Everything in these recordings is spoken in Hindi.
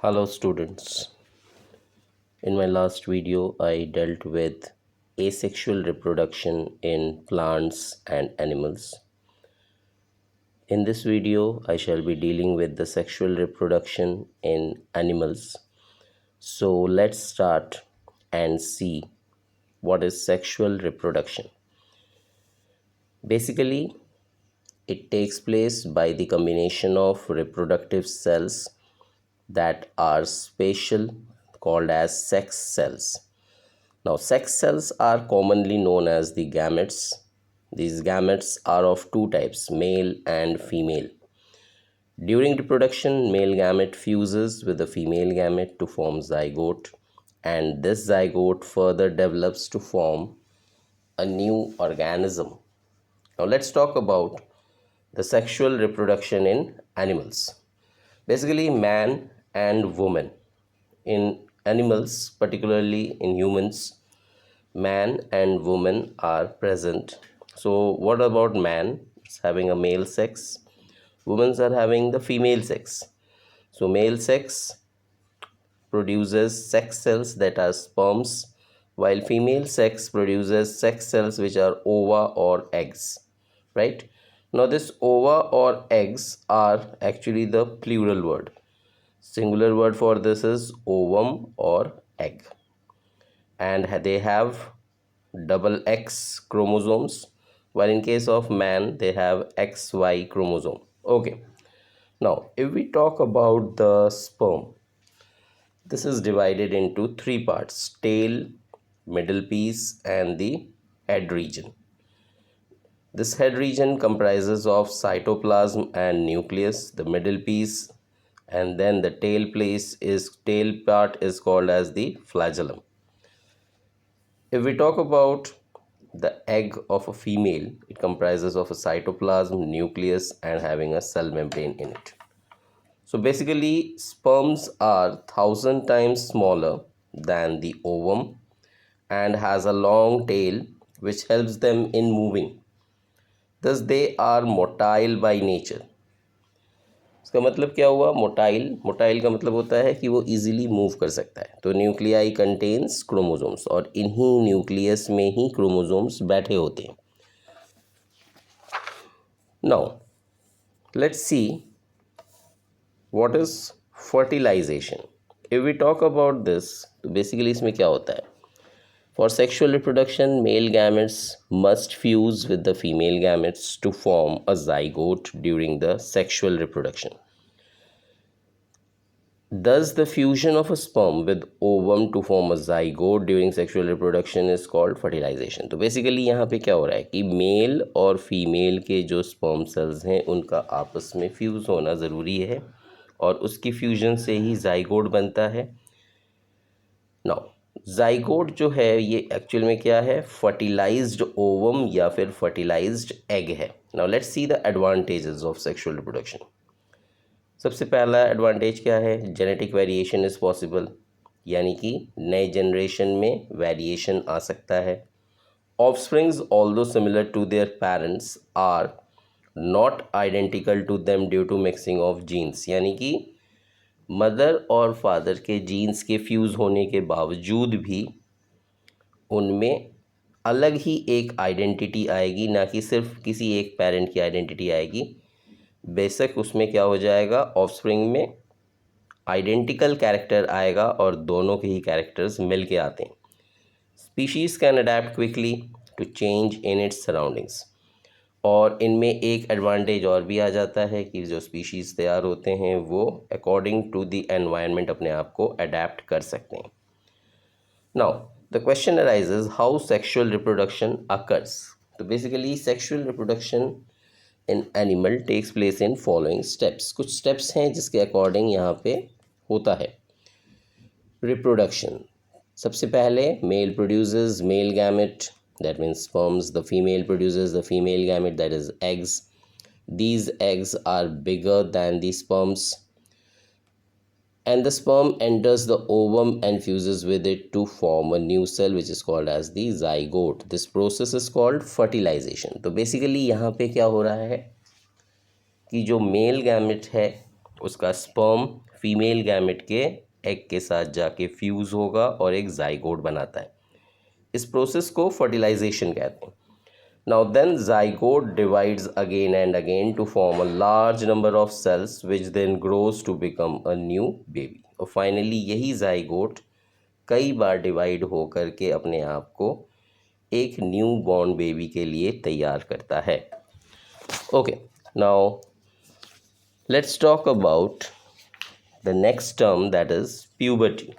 Hello students. In my last video, I dealt with asexual reproduction in plants and animals. In this video, I shall be dealing with the sexual reproduction in animals. So let's start and see what is sexual reproduction. Basically, it takes place by the combination of reproductive cells that are spatial, called as sex cells. Now, sex cells are commonly known as the gametes. These gametes are of two types, male and female. During reproduction, male gamete fuses with the female gamete to form zygote, and this zygote further develops to form a new organism. Now, let's talk about the sexual reproduction in animals. Basically, man and woman. In animals, particularly in humans, man and woman are present. So what about man? It's having a male sex. Women are having the female sex. So male sex produces sex cells that are sperms, while female sex produces sex cells which are ova or eggs, right? Now this ova or eggs are actually the plural word. Singular word for this is ovum or egg, and they have double X chromosomes, while in case of man they have XY chromosome. Okay, now if we talk about the sperm, this is divided into three parts: tail, middle piece, and the head region. This head region comprises of cytoplasm and nucleus, the middle piece, and then the tail part is called as the flagellum. If we talk about the egg of a female, it comprises of a cytoplasm, nucleus, and having a cell membrane in it. So basically, sperms are 1,000 times smaller than the ovum and has a long tail which helps them in moving. Thus, they are motile by nature. इसका मतलब क्या हुआ? मोटाइल. मोटाइल का मतलब होता है कि वो इजीली मूव कर सकता है. तो न्यूक्लियाई कंटेन्स क्रोमोसोम्स, और इन्हीं न्यूक्लियस में ही क्रोमोसोम्स बैठे होते हैं. Now let's see what is fertilisation. If we talk about this, तो बेसिकली इसमें क्या होता है? For sexual reproduction, male gametes must fuse with the female gametes to form a zygote during the sexual reproduction. Thus, the fusion of a sperm with ovum to form a zygote during sexual reproduction is called fertilization. तो basically यहाँ पे क्या हो रहा है कि मेल और फीमेल के जो स्पर्म सेल्स हैं उनका आपस में फ्यूज़ होना ज़रूरी है, और उसकी फ्यूजन से ही ज़ाइगोट बनता है. नाउ ज़ाइगोट जो है ये एक्चुअल में क्या है? फर्टिलाइज्ड ओवम या फिर फर्टिलाइज्ड एग है. Now let's see the advantages of sexual reproduction. सबसे पहला एडवांटेज क्या है? जेनेटिक वेरिएशन इज़ पॉसिबल, यानी कि नए जनरेशन में वेरिएशन आ सकता है. Offsprings although similar to their parents are not identical to them due to mixing of genes, यानी कि मदर और फादर के जीन्स के फ्यूज़ होने के बावजूद भी उनमें अलग ही एक आइडेंटिटी आएगी, ना कि सिर्फ किसी एक पेरेंट की आइडेंटिटी आएगी. बेशक उसमें क्या हो जाएगा, ऑफस्प्रिंग में आइडेंटिकल कैरेक्टर आएगा और दोनों के ही कैरेक्टर्स मिल के आते हैं. Species can adapt quickly to change in its surroundings. और इनमें एक एडवांटेज और भी आ जाता है कि जो स्पीशीज़ तैयार होते हैं वो अकॉर्डिंग टू द एनवायरनमेंट अपने आप को अडेप्ट कर सकते हैं. Now the question arises how sexual reproduction occurs. तो basically sexual reproduction in animal takes place in following steps. कुछ स्टेप्स हैं जिसके अकॉर्डिंग यहाँ पे होता है रिप्रोडक्शन. सबसे पहले male produces male gamete, that means sperms. The female produces the female gamete, that is eggs. These eggs are bigger than the sperms, and the sperm enters the ovum and fuses with it to form a new cell which is called as the zygote. This process is called fertilization. तो basically यहाँ पे क्या हो रहा है कि जो मेल गैमेट है उसका स्पर्म फीमेल गैमेट के एग के साथ जाके फ्यूज़ होगा और एक जाइगोट बनाता है। इस प्रोसेस को फर्टिलाइजेशन कहते हैं। Now then zygote divides again and again to form a large number of cells which then grows to become a new baby. और फाइनली यही जाइगोट कई बार डिवाइड हो करके अपने आप को एक न्यू बॉर्न बेबी के लिए तैयार करता है। Okay, now let's talk about the next term that is puberty.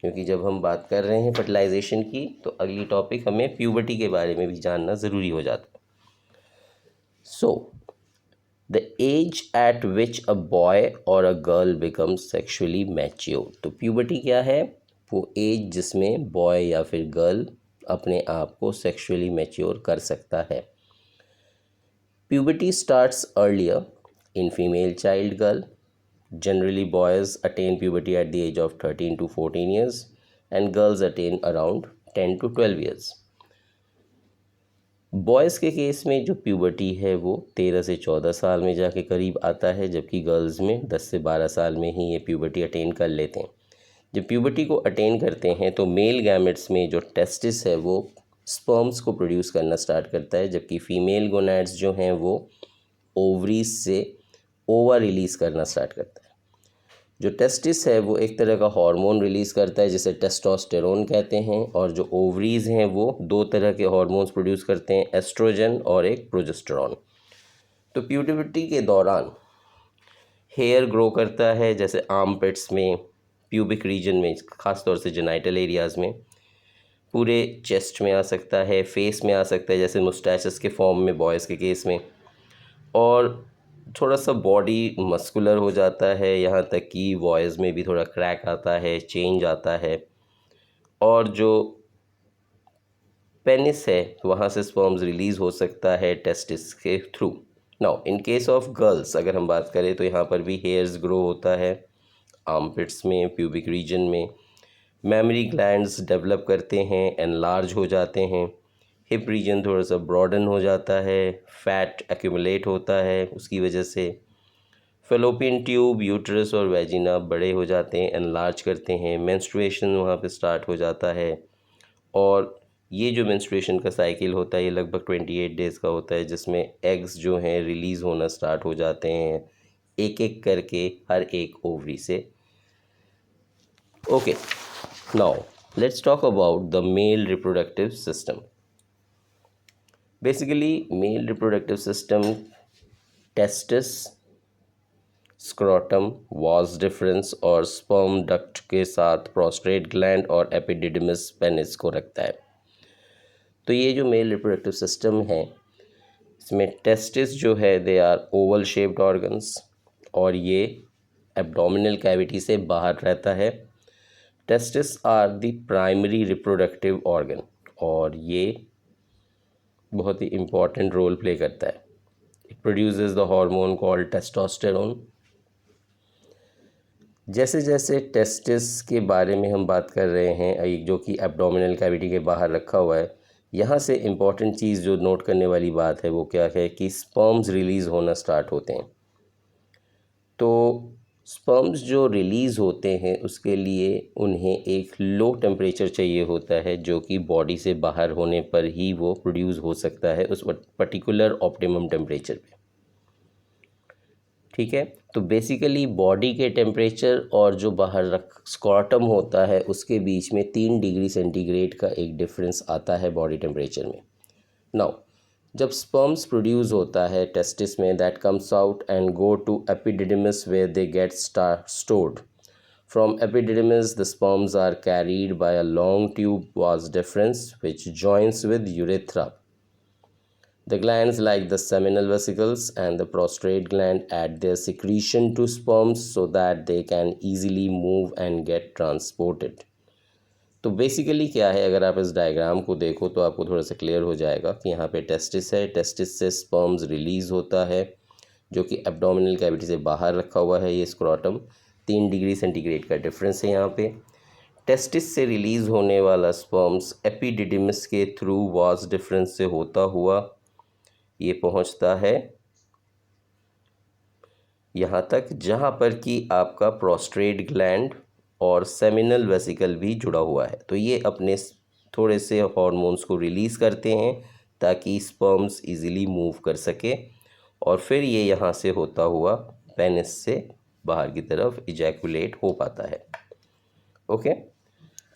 क्योंकि जब हम बात कर रहे हैं फर्टिलाइजेशन की तो अगली टॉपिक हमें प्यूबर्टी के बारे में भी जानना ज़रूरी हो जाता है। So the age at which a boy or a girl become sexually mature. तो प्यूबर्टी क्या है? वो एज जिसमें बॉय या फिर गर्ल अपने आप को सेक्शुअली मैच्योर कर सकता है। Puberty starts earlier in female child girl. Generally, boys attain puberty at the age of 13 to 14 years and girls attain around 10 to 12 years. Boys के केस में जो प्यूबर्टी है वो 13 से 14 साल में जाके करीब आता है, जबकि गर्ल्स में 10 से 12 साल में ही ये प्यूबर्टी अटेन कर लेते हैं। जब प्यूबर्टी को अटेन करते हैं तो मेल गैमेट्स में जो टेस्टिस है वो स्पर्म्स को प्रोड्यूस करना स्टार्ट करता है, जबकि फीमेल गोनैड्स जो हैं वो ओवरीज से ओवा रिलीज़ करना स्टार्ट करता है। जो टेस्टिस है वो एक तरह का हार्मोन रिलीज़ करता है जिसे टेस्टोस्टेरोन कहते हैं, और जो ओवरीज हैं वो 2 तरह के हार्मोन्स प्रोड्यूस करते हैं, एस्ट्रोजन और एक प्रोजेस्टेरॉन। तो प्यूबर्टी के दौरान हेयर ग्रो करता है, जैसे आर्मपिट्स में, प्यूबिक रीजन में, ख़ासतौर से जेनाइटल एरियाज़ में, पूरे चेस्ट में आ सकता है, फेस में आ सकता है जैसे मुस्टैचेस के फॉर्म में बॉयज़ के केस में, और थोड़ा सा बॉडी मस्कुलर हो जाता है, यहाँ तक कि वॉइस में भी थोड़ा क्रैक आता है, चेंज आता है, और जो पेनिस है वहाँ से स्पर्म्स रिलीज़ हो सकता है टेस्टिस के through. Now in case of girls अगर हम बात करें तो यहाँ पर भी हेयर्स ग्रो होता है आर्मपिट्स में, प्यूबिक रीजन में, मेमरी ग्लैंड्स डेवलप करते हैं, एनलार्ज हो जाते हैं, हिप रीजन थोड़ा सा ब्रॉडन हो जाता है, फैट एक्यूमुलेट होता है, उसकी वजह से फेलोपियन ट्यूब, यूट्रस और वेजिना बड़े हो जाते हैं, एनलार्ज करते हैं, मेंस्ट्रुएशन वहाँ पे स्टार्ट हो जाता है। और ये जो मेंस्ट्रुएशन का साइकिल होता है ये लगभग 28 डेज़ का होता है, जिसमें एग्स जो हैं रिलीज़ होना स्टार्ट हो जाते हैं एक एक करके हर एक ओवरी से। Okay, now let's talk about the male reproductive system. Basically male reproductive system testis, scrotum, vas deferens और स्पर्म डक्ट के साथ प्रोस्टेट ग्लैंड और एपिडिडमिस पेनिस को रखता है। तो ये जो मेल रिप्रोडक्टिव सिस्टम है इसमें टेस्टिस जो है they are oval shaped organs, और ये एब्डोमिनल कैविटी से बाहर रहता है। Testis are the primary reproductive organ, और ये बहुत ही इम्पॉर्टेंट रोल प्ले करता है। It produces the hormone called testosterone. जैसे जैसे टेस्टिस के बारे में हम बात कर रहे हैं जो कि एब्डोमिनल कैविटी के बाहर रखा हुआ है, यहाँ से इम्पॉर्टेंट चीज़ जो नोट करने वाली बात है वो क्या है कि स्पर्म्स रिलीज़ होना स्टार्ट होते हैं। तो स्पर्म्स जो रिलीज़ होते हैं उसके लिए उन्हें एक लो टेम्परेचर चाहिए होता है, जो कि बॉडी से बाहर होने पर ही वो प्रोड्यूस हो सकता है उस पर्टिकुलर ऑप्टिमम टेम्परेचर पे। ठीक है, तो बेसिकली बॉडी के टेम्परेचर और जो बाहर स्क्रॉटम होता है उसके बीच में 3 डिग्री सेंटीग्रेड का एक डिफरेंस आता है बॉडी टेम्परेचर में। नाउ जब स्पर्म्स प्रोड्यूस होता है टेस्टिस में, that comes out and go to epididymis where they get stored. From epididymis the sperms are carried by a long tube vas deferens which joins with urethra. The glands like the seminal vesicles and the prostate gland add their secretion to sperms so that they can easily move and get transported. तो बेसिकली क्या है, अगर आप इस डायग्राम को देखो तो आपको थोड़ा सा क्लियर हो जाएगा कि यहाँ पे टेस्टिस है, टेस्टिस से स्पर्म्स रिलीज़ होता है जो कि एब्डोमिनल कैविटी से बाहर रखा हुआ है। ये स्क्रोटम 3 डिग्री सेंटीग्रेड का डिफरेंस है यहाँ पे। टेस्टिस से रिलीज़ होने वाला स्पर्म्स एपिडिडिमिस के थ्रू वाज डिफरेंस से होता हुआ ये पहुँचता है यहाँ तक जहाँ पर कि आपका प्रोस्ट्रेट ग्लैंड और सेमिनल वेसिकल भी जुड़ा हुआ है। तो ये अपने थोड़े से हॉर्मोन्स को रिलीज़ करते हैं ताकि स्पर्म्स इजीली मूव कर सके और फिर ये यहाँ से होता हुआ पेनिस से बाहर की तरफ इजैकुलेट हो पाता है। ओके,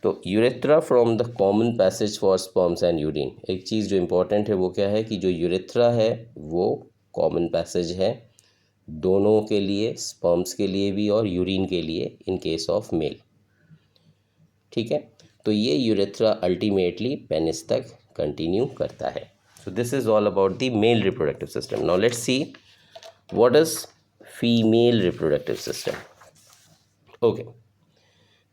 तो urethra from the common passage for sperms and urine. एक चीज़ जो इम्पोर्टेंट है वो क्या है कि जो यूरेथ्रा है वो कॉमन पैसेज है दोनों के लिए, स्पर्म्स के लिए भी और यूरिन के लिए इन केस ऑफ मेल। ठीक है, तो ये यूरेथ्रा अल्टीमेटली पेनिस तक कंटिन्यू करता है। So this is all about the male reproductive system. Now let's see what is female reproductive system. Okay,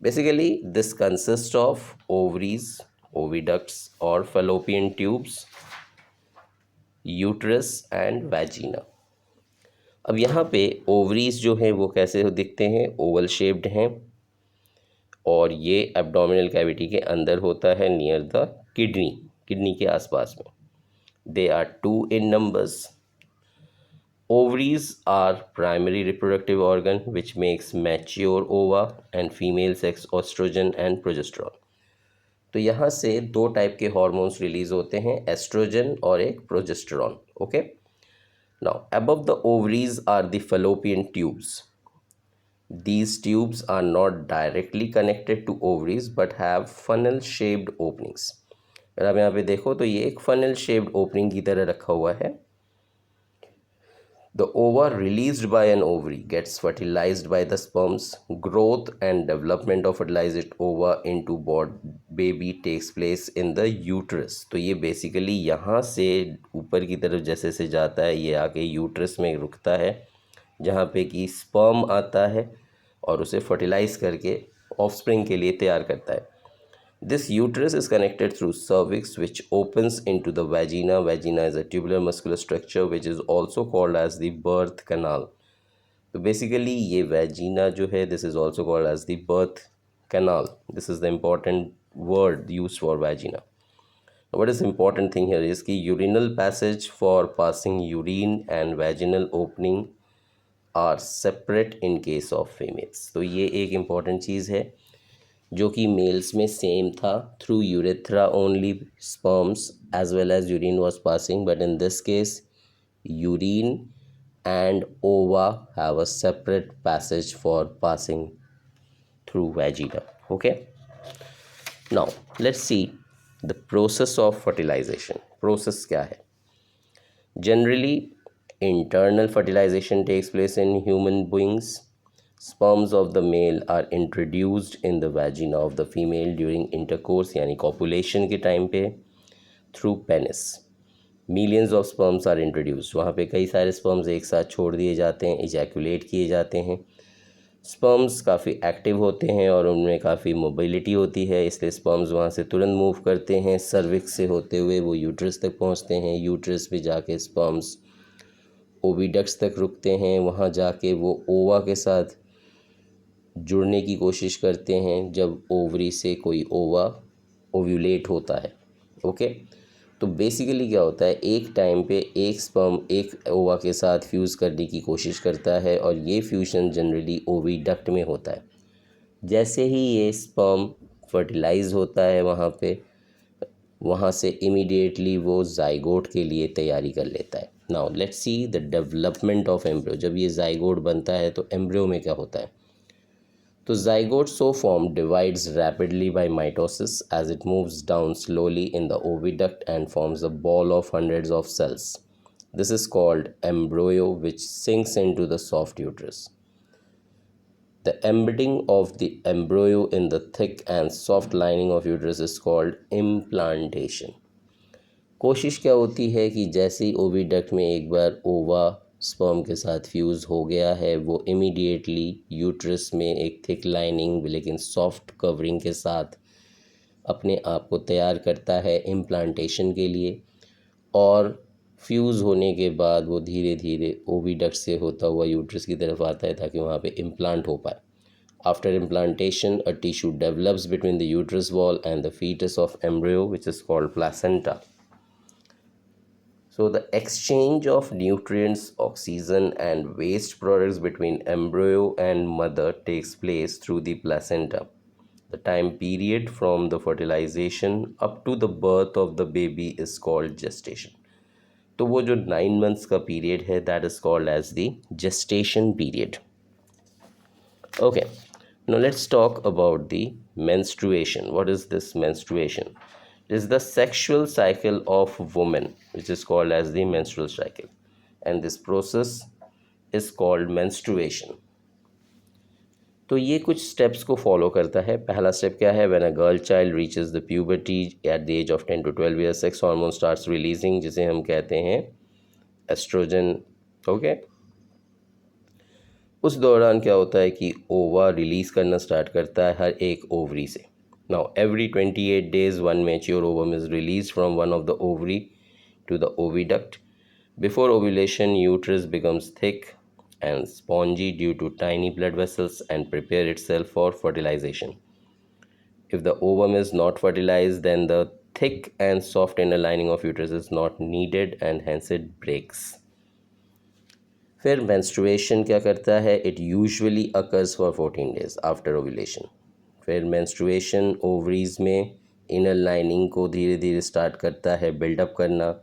basically this consists of ovaries, oviducts or fallopian tubes, uterus and vagina। अब यहाँ पे ओवरीज जो हैं वो कैसे दिखते हैं, ओवल शेप्ड हैं और ये एब्डोमिनल कैविटी के अंदर होता है नियर द किडनी के आसपास में। They are 2 in numbers। Ovaries are primary reproductive organ which makes mature ova and female sex estrogen and progesterone। तो यहाँ से 2 टाइप के हॉर्मोन्स रिलीज होते हैं, एस्ट्रोजन और एक progesterone. Okay, now above the ovaries are the fallopian tubes. These tubes are not directly connected to ovaries but have funnel shaped openings। अगर आप यहाँ पे देखो तो ये एक funnel shaped opening की तरह रखा हुआ है। The ova released by an ovary gets fertilized by the sperms। Growth and development of fertilized ova into baby takes place in the uterus। तो ये बेसिकली यहाँ से ऊपर की तरफ जैसे से जाता है ये आके यूट्रस में रुकता है जहाँ पे कि स्पर्म आता है और उसे फर्टिलाइज करके ऑफस्प्रिंग के लिए तैयार करता है। This uterus is connected through cervix which opens into the vagina। Vagina is a tubular muscular structure which is also called as the birth canal। तो बेसिकली ये वैजिना जो है this is also called as the birth canal। This is the important word used for vagina। What is important thing here is कि urinal passage for passing urine and vaginal opening are separate in case of females। तो ये एक important चीज़ है जो कि मेल्स में सेम था, through urethra only sperms as well as urine was passing, but in this case urine and ova have a separate passage for passing through vagina. Okay, now let's see the process of fertilization. Process क्या है? Generally internal fertilization takes place in human beings. Sperms of the male are introduced in the vagina of the female during intercourse यानी copulation के टाइम पे through penis। Millions of sperms are introduced। वहाँ पे कई सारे sperms एक साथ छोड़ दिए जाते हैं, ejaculate किए जाते हैं। sperms काफ़ी एक्टिव होते हैं और उनमें काफ़ी मोबिलिटी होती है, इसलिए sperms वहाँ से तुरंत मूव करते हैं। सर्विक्स से होते हुए वो यूट्रस तक पहुँचते हैं, यूट्रस पे जाके sperms ओविडक्ट्स तक रुकते हैं, वहाँ जाके वो ओवा के साथ जुड़ने की कोशिश करते हैं जब ओवरी से कोई ओवा ओव्यूलेट होता है। ओके, तो बेसिकली क्या होता है, एक टाइम पे एक स्पर्म एक ओवा के साथ फ्यूज़ करने की कोशिश करता है और ये फ्यूजन जनरली ओविडक्ट में होता है। जैसे ही ये स्पर्म फर्टिलाइज होता है वहाँ से इमीडिएटली वो जाइगोट के लिए तैयारी कर लेता है। Now let's see the development of embryo. जब ये जाइगोट बनता है तो एम्ब्रियो में क्या होता है? तो zygote so formed divides rapidly by mitosis as it moves down slowly in the oviduct and forms a ball of hundreds of cells। This is called embryo which sinks into the soft uterus। The embedding of the embryo in the thick and soft lining of uterus is called implantation। कोशिश क्या होती है कि जैसे ही ओविडक्ट में एक बार ओवा स्पर्म के साथ फ्यूज़ हो गया है वो इमीडिएटली यूट्रस में एक थिक लाइनिंग लेकिन सॉफ्ट कवरिंग के साथ अपने आप को तैयार करता है इम्प्लांटेशन के लिए, और फ्यूज़ होने के बाद वो धीरे धीरे ओविडक्ट से होता हुआ यूट्रस की तरफ आता है ताकि वहाँ पे इम्प्लांट हो पाए। After implantation a tissue develops between the uterus wall and the foetus of embryo which is called placenta. So the exchange of nutrients, oxygen and waste products between embryo and mother takes place through the placenta. The time period from the fertilization up to the birth of the baby is called gestation. तो वो जो 9 months का पीरियड है that is called as the gestation period. Okay, now let's talk about the menstruation. What is this menstruation? It is the sexual cycle of women, which is called as the menstrual cycle, and this process is called menstruation. तो ये कुछ स्टेप्स को फॉलो करता है. पहला स्टेप क्या है? When a girl child reaches the puberty at the age of 10 to 12 years, sex hormone starts releasing, जिसे हम कहते हैं एस्ट्रोजन. ओके, उस दौरान क्या होता है कि ओवा रिलीज़ करना स्टार्ट करता है हर एक ओवरी से. Now every 28 days one mature ovum is release from one of the ovary to the oviduct. Before ovulation uterus becomes thick and spongy due to tiny blood vessels and prepare itself for fertilization. If the ovum is not fertilized, then the thick and soft inner lining of uterus is not needed and hence it breaks. फिर menstruation क्या करता है? It usually occurs for 14 days after ovulation. फिर menstruation ovaries में inner lining को धीरे धीरे स्टार्ट करता है बिल्डअप करना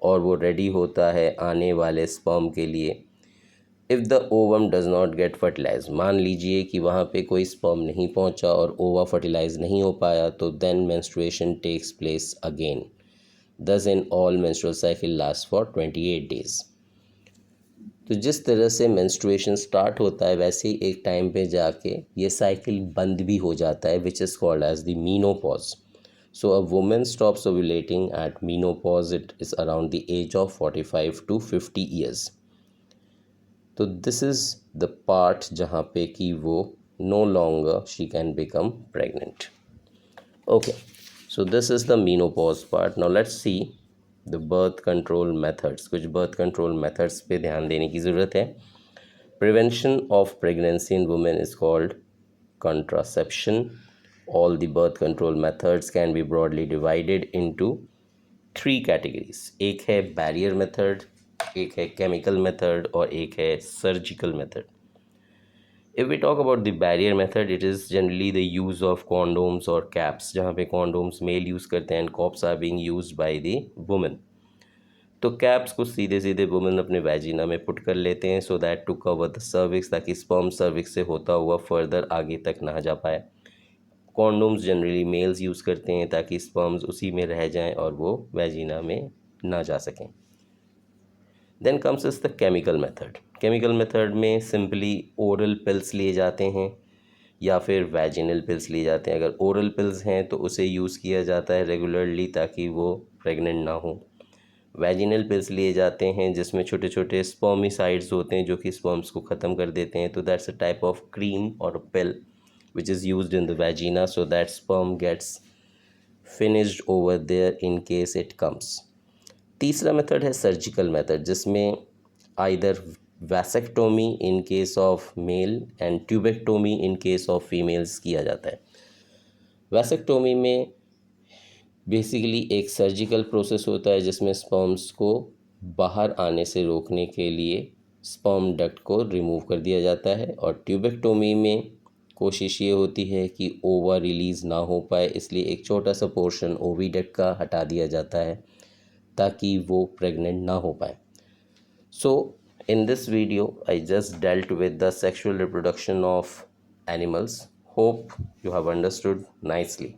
और वो रेडी होता है आने वाले स्पर्म के लिए. If the ovum does not get fertilise, मान लीजिए कि वहाँ पे कोई स्पर्म नहीं पहुँचा और ओवा फर्टिलाइज नहीं हो पाया, तो then menstruation takes place again. Thus in all menstrual cycle last for 28 days. तो जिस तरह से मेंस्ट्रुएशन स्टार्ट होता है वैसे ही एक टाइम पे जाके ये साइकिल बंद भी हो जाता है, which is called as the menopause. So a woman stops ovulating at menopause. It is around the age of 45 to 50 years. तो दिस इज़ द पार्ट जहाँ पे कि वो no longer she can become pregnant. Okay, so this is the menopause part. Now let's see the birth control methods. कुछ बर्थ कंट्रोल मेथड्स पे ध्यान देने की ज़रूरत है. Prevention of pregnancy in women is called contraception. All the birth control methods can be broadly divided into 3 categories. एक है बैरियर मेथड, एक है केमिकल मेथड और एक है surgical method. If we talk about the barrier method, it is generally the use of condoms or caps, जहाँ पे condoms मेल यूज़ करते हैं and caps are being used by the women. तो कैप्स को सीधे सीधे वुमेन अपने वैजिना में पुट कर लेते हैं so that to cover the cervix, ताकि स्पर्म सर्विक्स से होता हुआ फर्दर आगे तक ना जा पाए. कॉन्डोम्स जनरली मेल्स यूज़ करते हैं ताकि स्पर्म्स उसी में रह जाएं और वो वैजिना में ना जा सकें. Then comes is the chemical method. Chemical method में सिंपली ओरल पिल्स लिए जाते हैं या फिर वैजिनल पिल्स लिए जाते हैं. अगर ओरल पिल्स हैं तो उसे यूज़ किया जाता है रेगुलरली ताकि वो प्रेग्नेंट ना हो. वैजिनल पिल्स लिए जाते हैं जिसमें छोटे छोटे स्पर्मिसाइड्स होते हैं जो कि स्पर्म्स को ख़त्म कर देते हैं. तो that's a type of cream और पिल which is used in the vagina so that sperm gets finished over there in case it comes. तीसरा मेथड है सर्जिकल मेथड, जिसमें either vasectomy in case of male and tubectomy in case of females किया जाता है. वैसेक्टोमी में बेसिकली एक सर्जिकल प्रोसेस होता है जिसमें स्पर्म्स को बाहर आने से रोकने के लिए स्पर्म डक्ट को रिमूव कर दिया जाता है. और ट्यूबेक्टोमी में कोशिश ये होती है कि ओवा रिलीज़ ना हो पाए, इसलिए एक छोटा सा पोर्शन ओविडक्ट का हटा दिया जाता है ताकि वो प्रेग्नेंट ना हो पाए. So in this video I just dealt with the sexual reproduction of animals. Hope you have understood nicely.